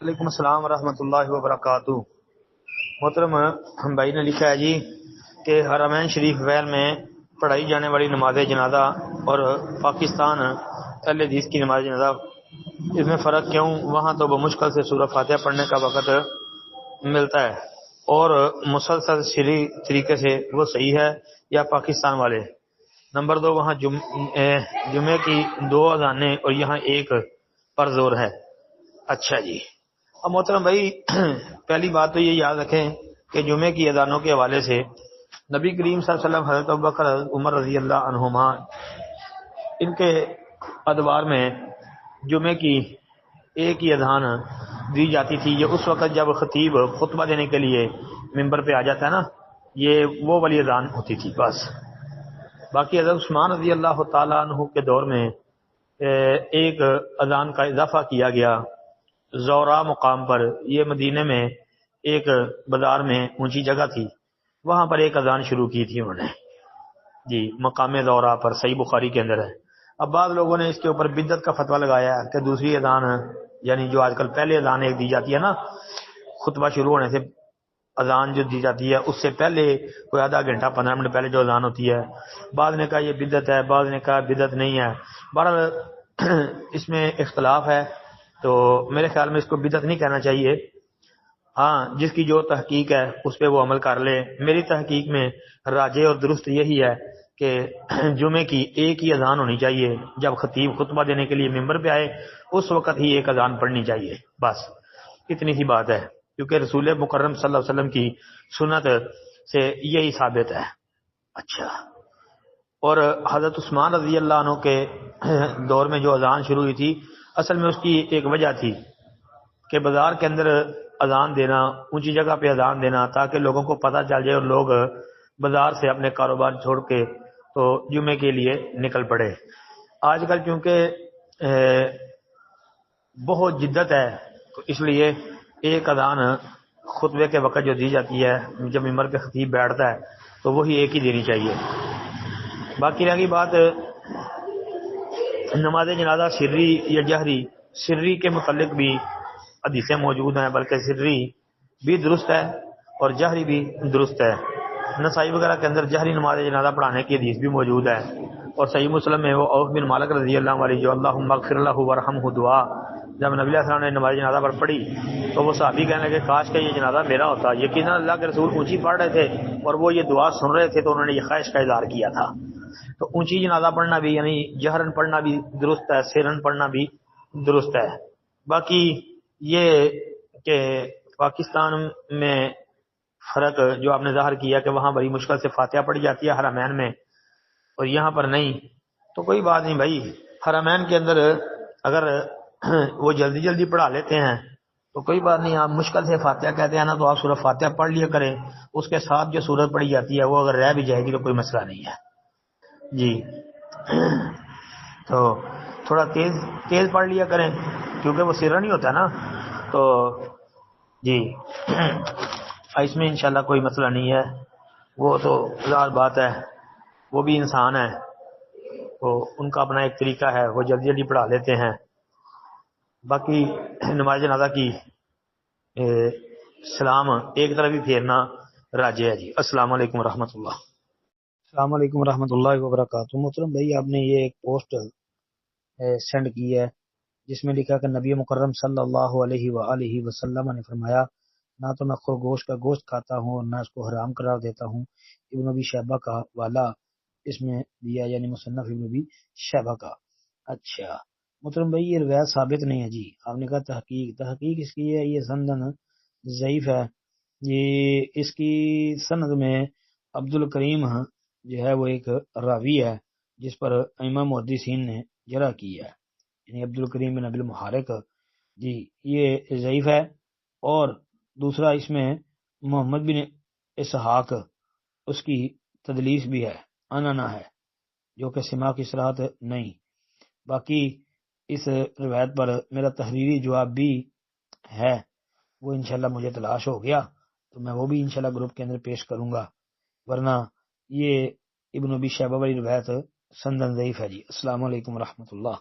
وعلیکم السلام ورحمۃ اللہ وبرکاتہ۔ محترم بھائی نے لکھا ہے جی کہ حرمین شریف ویل میں پڑھائی جانے والی نماز جنازہ اور پاکستان اہل حدیث کی نماز جنازہ، اس میں فرق کیوں؟ وہاں تو بمشکل سے سورہ فاتحہ پڑھنے کا وقت ملتا ہے اور مسلسل شرعی طریقے سے وہ صحیح ہے یا پاکستان والے؟ نمبر 2، وہاں جمعے کی 2 اذانیں اور یہاں ایک پر زور ہے۔ اچھا جی، اب محترم بھائی پہلی بات تو یہ یاد رکھیں کہ جمعے کی اذانوں کے حوالے سے نبی کریم صلی اللہ علیہ وسلم، حضرت ابوبکر، حضرت عمر رضی اللہ عنہما، ان کے ادوار میں جمعے کی ایک ہی اذان دی جاتی تھی۔ یہ اس وقت جب خطیب خطبہ دینے کے لیے ممبر پہ آ جاتا ہے نا، یہ وہ والی اذان ہوتی تھی بس۔ باقی حضرت عثمان رضی اللہ تعالیٰ عنہ کے دور میں ایک اذان کا اضافہ کیا گیا زورا مقام پر۔ یہ مدینے میں ایک بازار میں اونچی جگہ تھی، وہاں پر ایک اذان شروع کی تھی انہوں نے جی، مقام زورا پر، صحیح بخاری کے اندر ہے۔ اب بعض لوگوں نے اس کے اوپر بدعت کا فتویٰ لگایا کہ دوسری اذان، یعنی جو آج کل پہلے اذان ایک دی جاتی ہے نا خطبہ شروع ہونے سے، اذان جو دی جاتی ہے اس سے پہلے کوئی آدھا گھنٹہ 15 منٹ پہلے جو اذان ہوتی ہے، بعض نے کہا یہ بدعت ہے، بعض نے کہا بدعت نہیں ہے۔ بہرحال اس میں اختلاف ہے، تو میرے خیال میں اس کو بدعت نہیں کہنا چاہیے۔ ہاں، جس کی جو تحقیق ہے اس پہ وہ عمل کر لے۔ میری تحقیق میں راجح اور درست یہی ہے کہ جمعے کی ایک ہی اذان ہونی چاہیے، جب خطیب خطبہ دینے کے لیے ممبر پہ آئے اس وقت ہی ایک اذان پڑھنی چاہیے، بس اتنی سی بات ہے، کیونکہ رسول مکرم صلی اللہ علیہ وسلم کی سنت سے یہی ثابت ہے۔ اچھا، اور حضرت عثمان رضی اللہ عنہ کے دور میں جو اذان شروع ہوئی تھی، اصل میں اس کی ایک وجہ تھی کہ بازار کے اندر اذان دینا، اونچی جگہ پہ اذان دینا، تاکہ لوگوں کو پتہ چل جائے اور لوگ بازار سے اپنے کاروبار چھوڑ کے تو جمعے کے لیے نکل پڑے۔ آج کل چونکہ بہت جدت ہے، تو اس لیے ایک اذان خطبے کے وقت جو دی جاتی ہے جب ممبر پہ خطیب بیٹھتا ہے تو وہی ایک ہی دینی چاہیے۔ باقی رہی بات نماز جنازہ سری یا جہری، سری کے متعلق بھی حدیثیں موجود ہیں، بلکہ سری بھی درست ہے اور جہری بھی درست ہے۔ نسائی وغیرہ کے اندر جہری نماز جنازہ پڑھانے کی حدیث بھی موجود ہے، اور صحیح مسلم میں وہ عوف بن مالک رضی اللہ عنہ جو اللہم اغفر لہ ورحمہ دعا، جب نبی علیہ السلام نے نماز جنازہ پر پڑھی تو وہ صحابی کہنے لگے کاش کہ یہ جنازہ میرا ہوتا۔ یقیناً اللہ کے رسول اونچی پڑھ رہے تھے اور وہ یہ دعا سن رہے تھے، تو انہوں نے یہ خواہش کا اظہار کیا تھا۔ تو اونچی جنازہ پڑھنا بھی، یعنی جہرن پڑھنا بھی درست ہے، سرن پڑھنا بھی درست ہے۔ باقی یہ کہ پاکستان میں فرق جو آپ نے ظاہر کیا کہ وہاں بڑی مشکل سے فاتحہ پڑھی جاتی ہے حرمین میں اور یہاں پر نہیں، تو کوئی بات نہیں بھائی، حرمین کے اندر اگر وہ جلدی جلدی پڑھا لیتے ہیں تو کوئی بات نہیں۔ آپ مشکل سے فاتحہ کہتے ہیں نا، تو آپ سورہ فاتحہ پڑھ لیا کریں، اس کے ساتھ جو سورت پڑھی جاتی ہے وہ اگر رہ بھی جائے گی تو کوئی مسئلہ نہیں ہے جی۔ تو تھوڑا تیز پڑھ لیا کریں، کیونکہ وہ سرا نہیں ہوتا نا، تو جی اس میں انشاءاللہ کوئی مسئلہ نہیں ہے۔ وہ تو ظاہر بات ہے، وہ بھی انسان ہے، تو ان کا اپنا ایک طریقہ ہے، وہ جلدی جلدی پڑھا لیتے ہیں۔ باقی نماز جنازہ کی سلام ایک طرف ہی پھیرنا راجع ہے جی۔ السلام علیکم ورحمۃ اللہ۔ السلام علیکم ورحمۃ اللہ وبرکاتہ۔ محترم بھائی، آپ نے یہ ایک پوسٹ سینڈ کی ہے جس میں لکھا کہ نبی مکرم صلی اللہ علیہ وآلہ وسلم نے فرمایا، نہ تو میں خرگوش کا گوشت کھاتا ہوں اور نہ اس کو حرام قرار دیتا ہوں۔ ابن ابی شیبہ کا والا اس میں دیا، یعنی مصنف ابن ابی شیبہ کا۔ اچھا محترم بھائی، یہ روایت ثابت نہیں ہے جی۔ آپ نے کہا تحقیق اس کی ہے، یہ سندن ضعیف ہے۔ یہ اس کی سند میں عبد الکریم جو ہے وہ ایک راوی ہے جس پر ائمہ محدثین نے جرح کی ہے، یعنی عبد الکریم بن ابی المحارق جی، یہ ضعیف ہے۔ اور دوسرا اس میں محمد بن اسحاق، اس کی تدلیس بھی ہے، انانا ہے، جو کہ سماع کی صراحت نہیں۔ باقی اس روایت پر میرا تحریری جواب بھی ہے، وہ انشاءاللہ مجھے تلاش ہو گیا تو میں وہ بھی انشاءاللہ گروپ کے اندر پیش کروں گا، ورنہ یہ ابن ابی شیبہ والی روایت سندن ضعیف ہے جی۔ السلام علیکم ورحمۃ اللہ۔